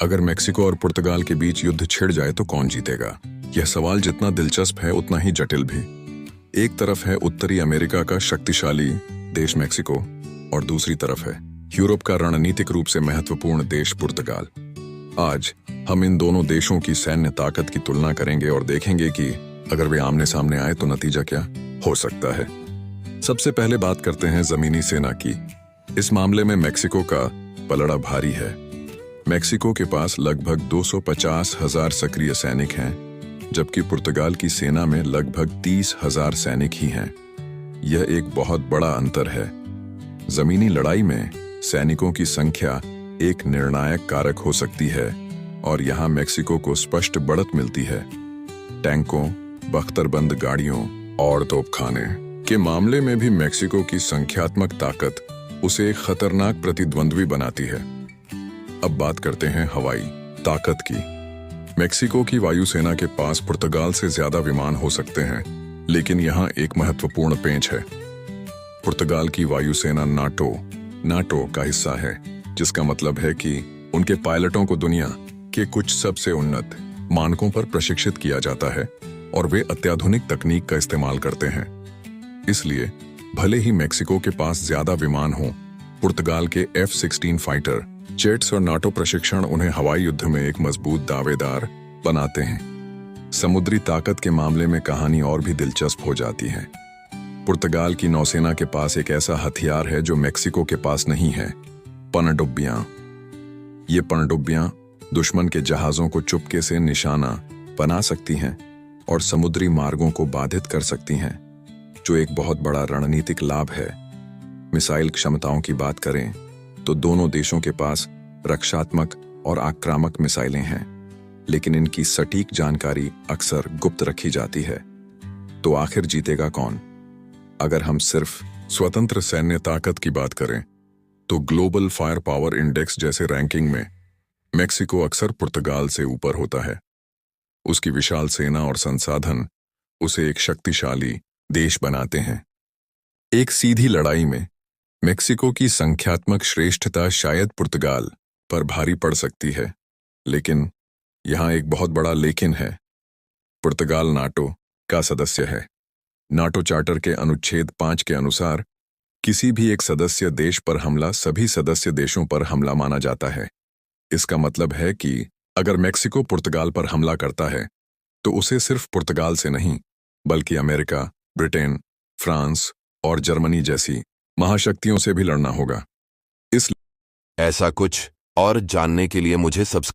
अगर मेक्सिको और पुर्तगाल के बीच युद्ध छिड़ जाए तो कौन जीतेगा? यह सवाल जितना दिलचस्प है उतना ही जटिल भी। एक तरफ है उत्तरी अमेरिका का शक्तिशाली देश मेक्सिको और दूसरी तरफ है यूरोप का रणनीतिक रूप से महत्वपूर्ण देश पुर्तगाल। आज हम इन दोनों देशों की सैन्य ताकत की तुलना करेंगे और देखेंगे कि अगर वे आमने सामने आए तो नतीजा क्या हो सकता है। सबसे पहले बात करते हैं जमीनी सेना की। इस मामले में मेक्सिको का पलड़ा भारी है। मेक्सिको के पास लगभग 250,000 सक्रिय सैनिक हैं, जबकि पुर्तगाल की सेना में लगभग 30,000 सैनिक ही हैं। यह एक बहुत बड़ा अंतर है। जमीनी लड़ाई में सैनिकों की संख्या एक निर्णायक कारक हो सकती है और यहाँ मेक्सिको को स्पष्ट बढ़त मिलती है। टैंकों, बख्तरबंद गाड़ियों और तोपखाने के मामले में भी मेक्सिको की संख्यात्मक ताकत उसे एक खतरनाक प्रतिद्वंद्वी बनाती है। अब बात करते हैं हवाई ताकत की। मेक्सिको की वायुसेना के पास पुर्तगाल से ज्यादा विमान हो सकते हैं, लेकिन यहाँ एक महत्वपूर्ण पेंच है। पुर्तगाल की वायुसेना नाटो का हिस्सा है, जिसका मतलब है कि उनके पायलटों को दुनिया के कुछ सबसे उन्नत मानकों पर प्रशिक्षित किया जाता है और वे अत्याधुनिक तकनीक का इस्तेमाल करते हैं। इसलिए भले ही मेक्सिको के पास ज्यादा विमान हों, पुर्तगाल के F-16 फाइटर जेट्स और नाटो प्रशिक्षण उन्हें हवाई युद्ध में एक मजबूत दावेदार बनाते हैं। समुद्री ताकत के मामले में कहानी और भी दिलचस्प हो जाती है। पुर्तगाल की नौसेना के पास एक ऐसा हथियार है जो मेक्सिको के पास नहीं है, पनडुब्बियां। ये पनडुब्बियां दुश्मन के जहाजों को चुपके से निशाना बना सकती हैं और समुद्री मार्गों को बाधित कर सकती हैं, जो एक बहुत बड़ा रणनीतिक लाभ है। मिसाइल क्षमताओं की बात करें तो दोनों देशों के पास रक्षात्मक और आक्रामक मिसाइलें हैं, लेकिन इनकी सटीक जानकारी अक्सर गुप्त रखी जाती है। तो आखिर जीतेगा कौन? अगर हम सिर्फ स्वतंत्र सैन्य ताकत की बात करें तो ग्लोबल फायर पावर इंडेक्स जैसे रैंकिंग में मेक्सिको अक्सर पुर्तगाल से ऊपर होता है। उसकी विशाल सेना और संसाधन उसे एक शक्तिशाली देश बनाते हैं। एक सीधी लड़ाई में मेक्सिको की संख्यात्मक श्रेष्ठता शायद पुर्तगाल पर भारी पड़ सकती है, लेकिन यहाँ एक बहुत बड़ा लेकिन है। पुर्तगाल नाटो का सदस्य है। नाटो चार्टर के अनुच्छेद 5 के अनुसार किसी भी एक सदस्य देश पर हमला सभी सदस्य देशों पर हमला माना जाता है। इसका मतलब है कि अगर मेक्सिको पुर्तगाल पर हमला करता है तो उसे सिर्फ पुर्तगाल से नहीं, बल्कि अमेरिका, ब्रिटेन, फ्रांस और जर्मनी जैसी महाशक्तियों से भी लड़ना होगा। ऐसा कुछ और जानने के लिए मुझे सब्सक्राइब